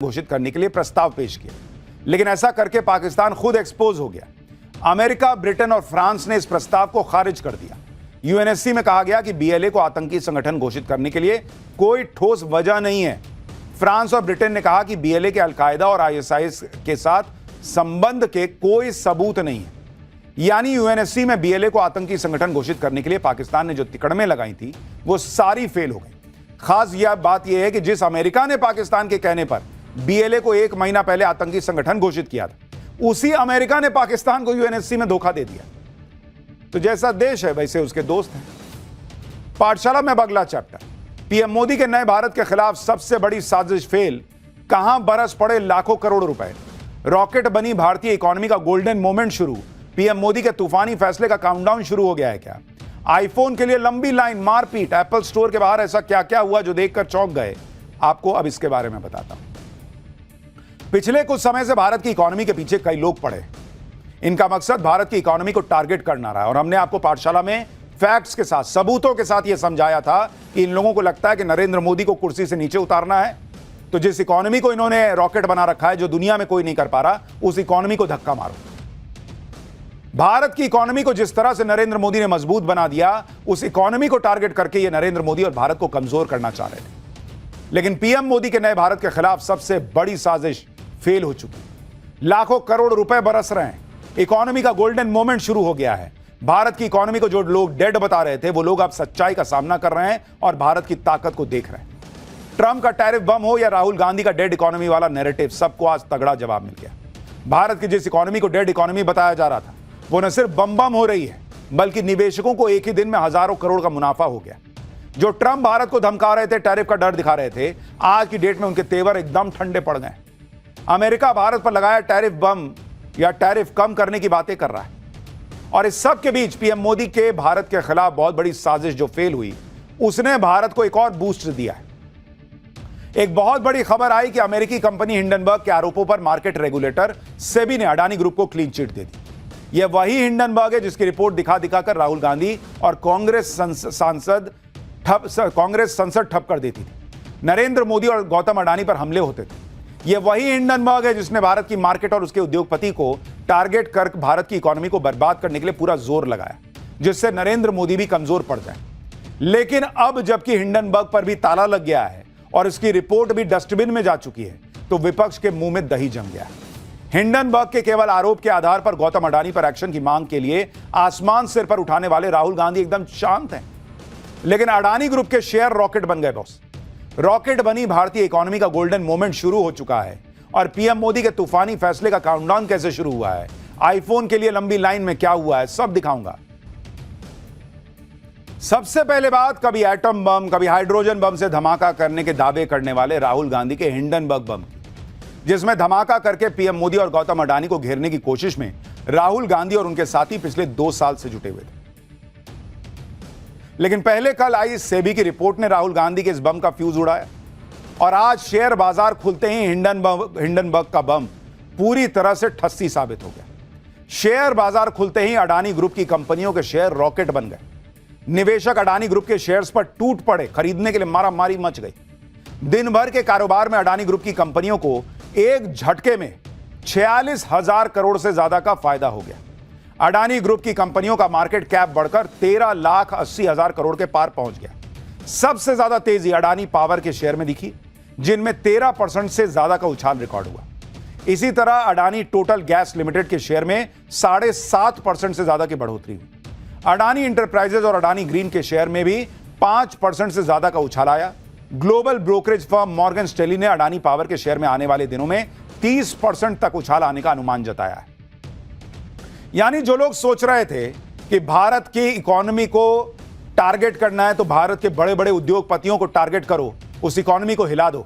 घोषित करने के लिए प्रस्ताव पेश किया, लेकिन ऐसा करके पाकिस्तान खुद एक्सपोज हो गया। अमेरिका, ब्रिटेन और फ्रांस ने इस प्रस्ताव को खारिज कर दिया। यूएनएससी में कहा गया कि बीएलए को आतंकी संगठन घोषित करने के लिए कोई ठोस वजह नहीं है। फ्रांस और ब्रिटेन ने कहा कि बीएलए के अलकायदा और आईएसआईएस के साथ संबंध के कोई सबूत नहीं है। यानी यूएनएससी में बीएलए को आतंकी संगठन घोषित करने के लिए पाकिस्तान ने जो तिकड़में लगाई थी वो सारी फेल हो गई। खास यह बात यह है कि जिस अमेरिका ने पाकिस्तान के कहने पर बीएलए को 1 महीना पहले आतंकी संगठन घोषित किया था, उसी अमेरिका ने पाकिस्तान को यूएनएससी में धोखा दे दिया। तो जैसा देश है वैसे उसके दोस्त हैं। पाठशाला में अगला चैप्टर, पीएम मोदी के नए भारत के खिलाफ सबसे बड़ी साजिश फेल, कहां बरस पड़े लाखों करोड़ रुपए, रॉकेट बनी भारतीय इकोनॉमी का गोल्डन मोमेंट शुरू, पीएम मोदी के तूफानी फैसले का काउंटडाउन शुरू हो गया है क्या, आईफोन के लिए लंबी लाइन, मारपीट, एप्पल स्टोर के बाहर ऐसा क्या क्या हुआ जो देखकर चौंक गए, आपको अब इसके बारे में बताता हूं। पिछले कुछ समय से भारत की इकोनॉमी के पीछे कई लोग पड़े। इनका मकसद भारत की इकोनॉमी को टारगेट करना रहा और हमने आपको पाठशाला में फैक्ट्स के साथ, सबूतों के साथ यह समझाया था कि इन लोगों को लगता है कि नरेंद्र मोदी को कुर्सी से नीचे उतारना है, तो जिस इकोनॉमी को इन्होंने रॉकेट बना रखा है जो दुनिया में कोई नहीं कर पा रहा, उस इकोनॉमी को धक्का मारो। भारत की इकोनॉमी को जिस तरह से नरेंद्र मोदी ने मजबूत बना दिया, उस इकोनॉमी को टारगेट करके ये नरेंद्र मोदी और भारत को कमजोर करना चाह रहे थे। लेकिन पीएम मोदी के नए भारत के खिलाफ सबसे बड़ी साजिश फेल हो चुकी। लाखों करोड़ रुपए बरस रहे हैं, इकोनॉमी का गोल्डन मोमेंट शुरू हो गया है। भारत की इकोनॉमी को जो लोग डेड बता रहे थे वो लोग अब सच्चाई का सामना कर रहे हैं और भारत की ताकत को देख रहे हैं। ट्रंप का टैरिफ बम हो या राहुल गांधी का डेड इकोनॉमी वाला नैरेटिव, सबको आज तगड़ा जवाब मिल गया। भारत की जिस इकोनॉमी को डेड इकोनॉमी बताया जा रहा था वो न सिर्फ बम हो रही है, बल्कि निवेशकों को एक ही दिन में हजारों करोड़ का मुनाफा हो गया। जो ट्रंप भारत को धमका रहे थे, टैरिफ का डर दिखा रहे थे, आज की डेट में उनके तेवर एकदम ठंडे पड़ गए। अमेरिका भारत पर लगाया टैरिफ बम या टैरिफ कम करने की बातें कर रहा है। और इस सब के बीच पीएम मोदी के भारत के खिलाफ बहुत बड़ी साजिश जो फेल हुई, उसने भारत को एक और बूस्ट दिया है। एक बहुत बड़ी खबर आई कि अमेरिकी कंपनी हिंडनबर्ग के आरोपों पर मार्केट रेगुलेटर सेबी ने अडानी ग्रुप को क्लीन चिट दे दी। यह वही हिंडनबर्ग है जिसकी रिपोर्ट दिखा दिखाकर राहुल गांधी और कांग्रेस संसद ठप कर देती थी। नरेंद्र मोदी और गौतम अडानी पर हमले होते थे। यह वही हिंडनबर्ग है जिसने भारत की मार्केट और उसके उद्योगपति को टारगेट कर भारत की इकोनॉमी को बर्बाद करने के लिए पूरा जोर लगाया, जिससे नरेंद्र मोदी भी कमजोर पड़ जाए। लेकिन अब जबकि हिंडनबर्ग पर भी ताला लग गया है और इसकी रिपोर्ट भी डस्टबिन में जा चुकी है, तो विपक्ष के मुंह में दही जम गया है। हिंडनबर्ग के केवल आरोप के आधार पर गौतम अडानी पर एक्शन की मांग के लिए आसमान सिर पर उठाने वाले राहुल गांधी एकदम शांत हैं। लेकिन अडानी ग्रुप के शेयर रॉकेट बन गए बॉस। रॉकेट बनी भारतीय इकोनॉमी का गोल्डन मोमेंट शुरू हो चुका है। और पीएम मोदी के तूफानी फैसले का काउंटडाउन कैसे शुरू हुआ है, आईफोन के लिए लंबी लाइन में क्या हुआ है, सब दिखाऊंगा। सबसे पहले बात, कभी एटम बम, कभी हाइड्रोजन बम से धमाका करने के दावे करने वाले राहुल गांधी के हिंडनबर्ग बम की, जिसमें धमाका करके पीएम मोदी और गौतम अडानी को घेरने की कोशिश में राहुल गांधी और उनके साथी पिछले 2 साल से जुटे हुए थे। लेकिन पहले कल आई सेबी की रिपोर्ट ने राहुल गांधी के इस बम का फ्यूज उड़ाया और आज शेयर बाजार खुलते ही हिंडनबर्ग का बम पूरी तरह से ठस्सी साबित हो गया। शेयर बाजार खुलते ही अडानी ग्रुप की कंपनियों के शेयर रॉकेट बन गए। निवेशक अडानी ग्रुप के शेयर्स पर टूट पड़े, खरीदने के लिए मारामारी मच गई। दिन भर के कारोबार में अडानी ग्रुप की कंपनियों को एक झटके में 46,000 करोड़ से ज्यादा का फायदा हो गया। अडानी ग्रुप की कंपनियों का मार्केट कैप बढ़कर 13,80,000 करोड़ के पार पहुंच गया। सबसे ज्यादा तेजी अडानी पावर के शेयर में दिखी, जिनमें 13% से ज्यादा का उछाल रिकॉर्ड हुआ। इसी तरह अडानी टोटल गैस लिमिटेड के शेयर में 7.5% से ज्यादा की बढ़ोतरी हुई। अडानी इंटरप्राइजेज और अडानी ग्रीन के शेयर में भी 5% से ज्यादा का उछाल आया। Global brokerage firm Morgan Stanley ने अडानी पावर के शेयर में आने वाले दिनों में 30% तक उछाल आने का अनुमान जताया है। यानी जो लोग सोच रहे थे कि भारत की इकोनॉमी को टारगेट करना है तो भारत के बड़े बड़े उद्योगपतियों को टारगेट करो, उस इकोनॉमी को हिला दो,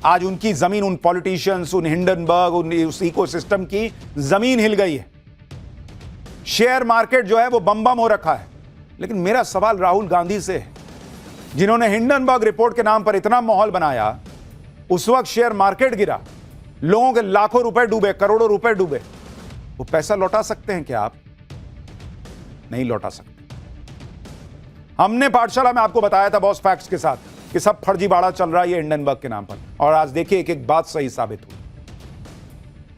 आज उनकी जमीन, उन पॉलिटिशियंस, उन हिंडनबर्ग, उस इकोसिस्टम की जमीन हिल गई है। शेयर मार्केट जो है वो बम हो रखा है। लेकिन मेरा सवाल राहुल गांधी से है, जिन्होंने हिंडनबर्ग रिपोर्ट के नाम पर इतना माहौल बनाया, उस वक्त शेयर मार्केट गिरा, लोगों के लाखों रुपए डूबे, करोड़ों रुपए डूबे, वो पैसा लौटा सकते हैं क्या आप? नहीं लौटा सकते। हमने पाठशाला में आपको बताया था बॉस फैक्ट्स के साथ कि सब फर्जीवाड़ा चल रहा है ये हिंडनबर्ग के नाम पर, और आज देखिए एक एक बात सही साबित हुई।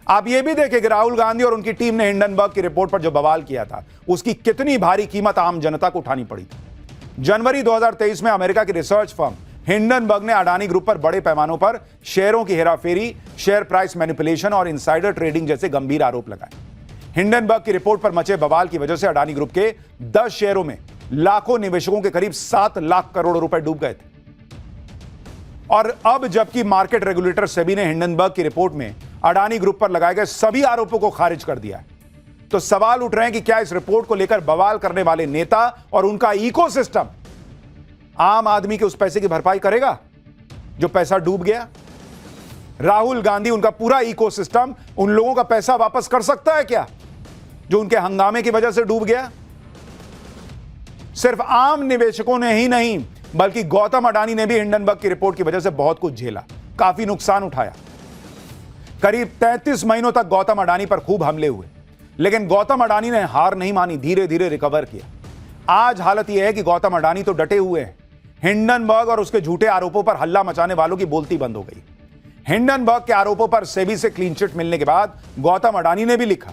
आप ये भी देखें कि राहुल गांधी और उनकी टीम ने हिंडनबर्ग की रिपोर्ट पर जो बवाल किया था उसकी कितनी भारी कीमत आम जनता को उठानी पड़ी थी। जनवरी 2023 में अमेरिका की रिसर्च फर्म हिंडनबर्ग ने अडानी ग्रुप पर बड़े पैमानों पर शेयरों की हेराफेरी, शेयर प्राइस मैनिपुलेशन और इनसाइडर ट्रेडिंग जैसे गंभीर आरोप लगाए। हिंडनबर्ग की रिपोर्ट पर मचे बवाल की वजह से अडानी ग्रुप के 10 शेयरों में लाखों निवेशकों के करीब 7 लाख करोड़ रुपए डूब गए थे। और अब जबकि मार्केट रेगुलेटर सेबी ने हिंडनबर्ग की रिपोर्ट में अडानी ग्रुप पर लगाए गए सभी आरोपों को खारिज कर दिया है, तो सवाल उठ रहे हैं कि क्या इस रिपोर्ट को लेकर बवाल करने वाले नेता और उनका इकोसिस्टम आम आदमी के उस पैसे की भरपाई करेगा जो पैसा डूब गया? राहुल गांधी, उनका पूरा इकोसिस्टम उन लोगों का पैसा वापस कर सकता है क्या जो उनके हंगामे की वजह से डूब गया? सिर्फ आम निवेशकों ने ही नहीं बल्कि गौतम अडानी ने भी हिंडनबर्ग की रिपोर्ट की वजह से बहुत कुछ झेला, काफी नुकसान उठाया। करीब 33 महीनों तक गौतम अडानी पर खूब हमले हुए, लेकिन गौतम अडानी ने हार नहीं मानी, धीरे धीरे रिकवर किया। आज हालत यह है कि गौतम अडानी तो डटे हुए हैं। हिंडनबर्ग और उसके झूठे आरोपों पर हल्ला मचाने वालों की बोलती बंद हो गई। हिंडनबर्ग के आरोपों पर सेबी से क्लीन चिट मिलने के बाद गौतम अडानी ने भी लिखा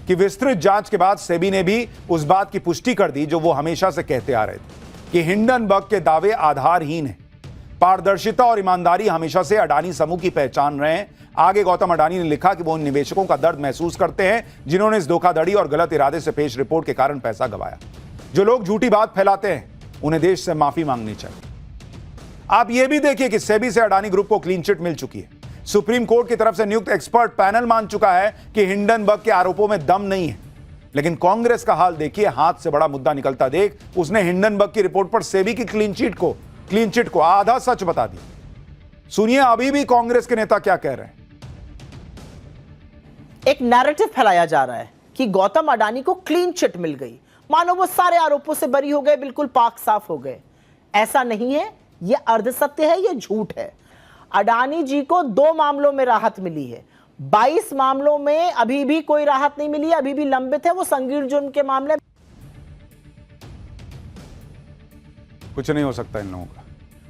कि विस्तृत जांच के बाद सेबी ने भी उस बात की पुष्टि कर दी जो वो हमेशा से कहते आ रहे थे कि हिंडनबर्ग के दावे आधारहीन हैं। पारदर्शिता और ईमानदारी हमेशा से अडानी समूह की पहचान रहे हैं। आगे गौतम अडानी ने लिखा कि वो उन निवेशकों का दर्द महसूस करते हैं जिन्होंने इस धोखाधड़ी और गलत इरादे से पेश रिपोर्ट के कारण पैसा गंवाया। जो लोग झूठी बात फैलाते हैं उन्हें देश से माफी मांगनी चाहिए। आप यह भी देखिए कि सेबी से अडानी ग्रुप को क्लीन चिट मिल चुकी है। सुप्रीम कोर्ट की तरफ से नियुक्त एक्सपर्ट पैनल मान चुका है कि हिंडनबर्ग के आरोपों में दम नहीं है। लेकिन कांग्रेस का हाल देखिए, हाथ से बड़ा मुद्दा निकलता देख उसने हिंडनबर्ग की रिपोर्ट पर सेबी की क्लीन चिट को आधा सच बता दिया। सुनिए अभी भी कांग्रेस के नेता क्या कह रहे हैं। एक नैरेटिव फैलाया जा रहा है कि गौतम अडानी को क्लीन चिट मिल गई, मानो वो सारे आरोपों से बरी हो गए, बिल्कुल पाक साफ हो गए। ऐसा नहीं है, यह अर्धसत्य है, यह झूठ है। अडानी जी को 2 मामलों में राहत मिली है, 22 मामलों में अभी भी कोई राहत नहीं मिली है, अभी भी लंबित है वो संगीन जुर्म के मामले। कुछ नहीं हो सकता इन लोगों का।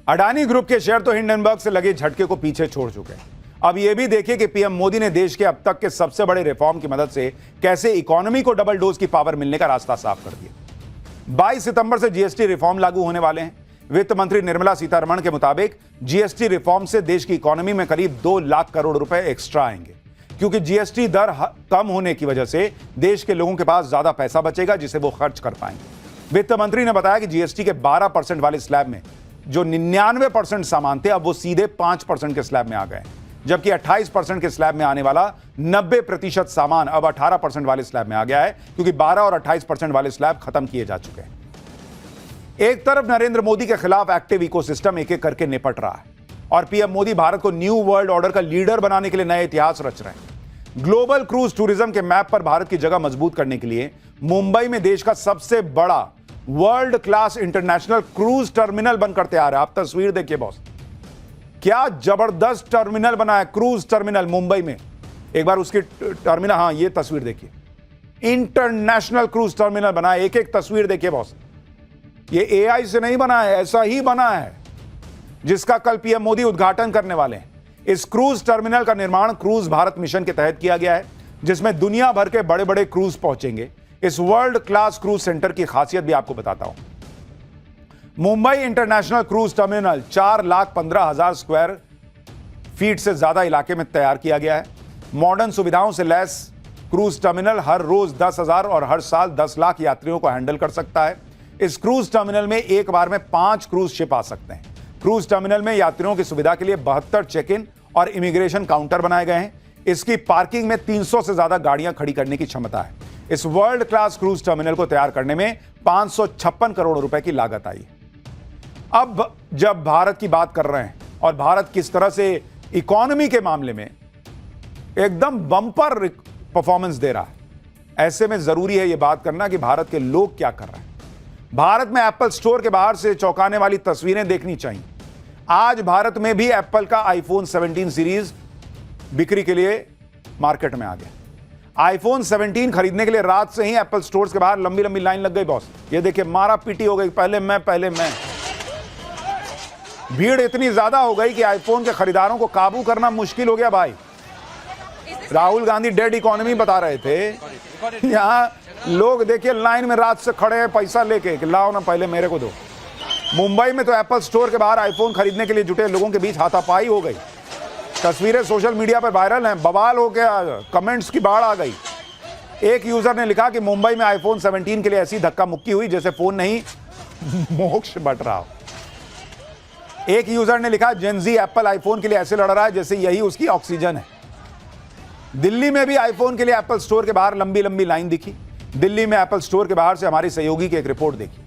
अडानी ग्रुप के शेयर तो हिंडनबर्ग से लगे झटके को पीछे छोड़ चुके हैं। अब यह भी देखिए कि पीएम मोदी ने देश के अब तक के सबसे बड़े रिफॉर्म की मदद से कैसे इकोनॉमी को डबल डोज की पावर मिलने का रास्ता साफ कर दिया। 22 सितंबर से जीएसटी रिफॉर्म लागू होने वाले हैं। वित्त मंत्री निर्मला सीतारमण के मुताबिक जीएसटी रिफॉर्म से देश की इकोनॉमी में करीब 2 लाख करोड़ रुपए एक्स्ट्रा आएंगे, क्योंकि जीएसटी दर कम होने की वजह से देश के लोगों के पास ज्यादा पैसा बचेगा जिसे वो खर्च कर पाएंगे। वित्त मंत्री ने बताया कि जीएसटी के 12% वाले स्लैब में जो 99% सामान थे अब वो सीधे 5% के स्लैब में आ गए, जबकि 28% के स्लैब में आने वाला 90% सामान अब 18% वाले स्लैब में आ गया है, क्योंकि 12 और 28% वाले स्लैब खत्म किए जा चुके हैं। एक तरफ नरेंद्र मोदी के खिलाफ एक्टिव इकोसिस्टम एक एक करके निपट रहा है और पीएम मोदी भारत को न्यू वर्ल्ड ऑर्डर का लीडर बनाने के लिए नए इतिहास रच रहे हैं। ग्लोबल क्रूज टूरिज्म के मैप पर भारत की जगह मजबूत करने के लिए मुंबई में देश का सबसे बड़ा world class international cruise terminal बनकर तैयार है। आप तस्वीर देखिए बॉस, क्या जबरदस्त टर्मिनल बना है, क्रूज टर्मिनल मुंबई में। एक बार उसकी टर्मिनल, हाँ ये तस्वीर देखिए, इंटरनेशनल क्रूज टर्मिनल बना है। एक एक तस्वीर देखिए बॉस, ये एआई से नहीं बना है, ऐसा ही बना है जिसका कल पीएम मोदी उद्घाटन करने वाले हैं। इस क्रूज टर्मिनल का निर्माण क्रूज भारत मिशन के तहत किया गया है, जिसमें दुनिया भर के बड़े बड़े क्रूज पहुंचेंगे। इस वर्ल्ड क्लास क्रूज सेंटर की खासियत भी आपको बताता हूं। Mumbai international cruise terminal 4,15,000 square feet से ज्यादा इलाके में तैयार किया गया है। मॉडर्न सुविधाओं से लैस क्रूज टर्मिनल हर रोज 10,000 और हर साल 10 लाख यात्रियों को हैंडल कर सकता है। इस क्रूज टर्मिनल में एक बार में 5 क्रूज शिप आ सकते हैं। क्रूज टर्मिनल में यात्रियों की सुविधा के लिए 72 चेक इन और इमिग्रेशन काउंटर बनाए गए हैं। इसकी पार्किंग में 300 से ज्यादा गाड़ियां खड़ी करने की क्षमता है। इस वर्ल्ड क्लास क्रूज टर्मिनल को तैयार करने में 556 करोड़ रुपए की लागत आई। अब जब भारत की बात कर रहे हैं और भारत किस तरह से इकोनॉमी के मामले में एकदम बम्पर परफॉर्मेंस दे रहा है, ऐसे में जरूरी है यह बात करना कि भारत के लोग क्या कर रहे हैं। भारत में एप्पल स्टोर के बाहर से चौंकाने वाली तस्वीरें देखनी चाहिए। आज भारत में भी एप्पल का आईफोन 17 सीरीज बिक्री के लिए मार्केट में आ गया। आईफोन 17 खरीदने के लिए रात से ही एप्पल स्टोर्स के बाहर लंबी लंबी लाइन लग गई बॉस। ये देखिए, मारा पीटी हो गई, पहले मैं। भीड़ इतनी ज्यादा हो गई कि आईफोन के खरीदारों को काबू करना मुश्किल हो गया भाई। राहुल गांधी डेड इकोनॉमी बता रहे थे, यहाँ लोग देखिए लाइन में रात से खड़े हैं पैसा लेके कि लाओ ना पहले मेरे को दो। मुंबई में तो एप्पल स्टोर के बाहर आईफोन खरीदने के लिए जुटे लोगों के बीच हाथापाई हो गई। तस्वीरें सोशल मीडिया पर वायरल हैं, बवाल हो गया, कमेंट्स की बाढ़ आ गई। एक यूजर ने लिखा कि मुंबई में आईफोन 17 के लिए ऐसी धक्का मुक्की हुई जैसे फोन नहीं मोक्ष बट रहा हो। एक यूजर ने लिखा जेनजी एप्पल आईफोन के लिए ऐसे लड़ रहा है जैसे यही उसकी ऑक्सीजन है। दिल्ली में भी आईफोन के लिए एप्पल स्टोर के बाहर लंबी लंबी लाइन दिखी। दिल्ली में एप्पल स्टोर के बाहर से हमारी सहयोगी की एक रिपोर्ट देखी।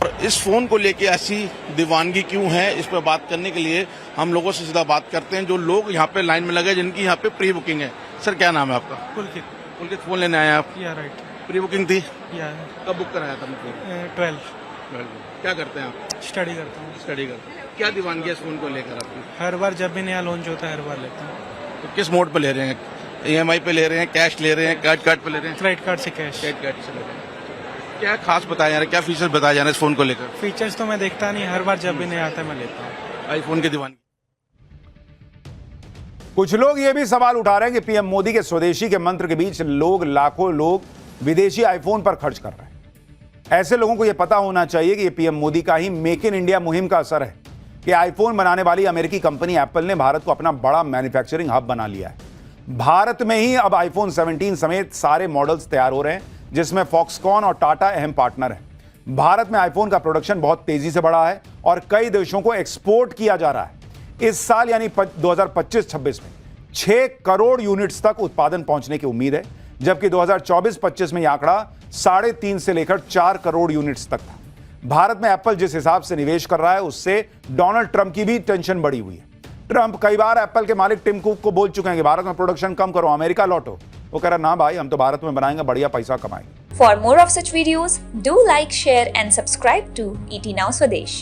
और इस फोन को लेके ऐसी दीवानगी क्यों है, इस पर बात करने के लिए हम लोगों से सीधा बात करते हैं जो लोग यहाँ पे लाइन में लगे, जिनकी यहाँ पे प्री बुकिंग है। सर क्या नाम है आपका? पुलकित। पुलकित, फोन लेने आए आप? या राइट। प्री बुकिंग थी? या कब बुक कराया था? मतलब 12 क्या करते हैं आप? स्टडी करता हूँ। स्टडी करते हैं। क्या दीवानगी है इस फोन को लेकर आपकी? हर बार जब भी नया लॉन्च होता है हर बार लेता हूँ। तो किस मोड पे ले रहे हैं? EMI पे ले रहे हैं, कैश ले रहे हैं, क्रेडिट कार्ड पे ले रहे हैं? क्रेडिट कार्ड से कैश। क्रेडिट कार्ड से ले रहे हैं। क्या खास बताया जा रहा है, क्या फीचर्स बताया जा रहा है इस फोन को लेकर? फीचर्स तो मैं देखता नहीं, हर बार जब भी नया आता है मैं लेता हूँ। आईफोन की दीवानगी। कुछ लोग ये भी सवाल उठा रहे हैं कि पीएम मोदी के स्वदेशी के मंत्र के बीच लाखों लोग विदेशी आईफोन पर खर्च कर रहे हैं। ऐसे लोगों को यह पता होना चाहिए कि यह पीएम मोदी का ही मेक इन इंडिया मुहिम का असर है कि आईफोन बनाने वाली अमेरिकी कंपनी एप्पल ने भारत को अपना बड़ा मैन्युफैक्चरिंग हब बना लिया है। भारत में ही अब आईफोन 17 समेत सारे मॉडल्स तैयार हो रहे हैं, जिसमें फॉक्सकॉन और टाटा अहम पार्टनर हैं। भारत में आईफोन का प्रोडक्शन बहुत तेजी से बढ़ा है और कई देशों को एक्सपोर्ट किया जा रहा है। इस साल यानी 2025-26 में 6 करोड़ यूनिट्स तक उत्पादन पहुंचने की उम्मीद है, जबकि 2024-25 में यह आंकड़ा 3.5 से लेकर 4 करोड़ यूनिट्स तक था। भारत में एप्पल जिस हिसाब से निवेश कर रहा है उससे डोनाल्ड ट्रंप की भी टेंशन बढ़ी हुई है। ट्रंप कई बार एप्पल के मालिक टिम कुक को बोल चुके हैं कि भारत में प्रोडक्शन कम करो, अमेरिका लौटो। वो कह रहा ना भाई, हम तो भारत में बनाएंगे, बढ़िया पैसा कमाएंगे। For more of such videos, do like, share and subscribe to ET Now Swadesh.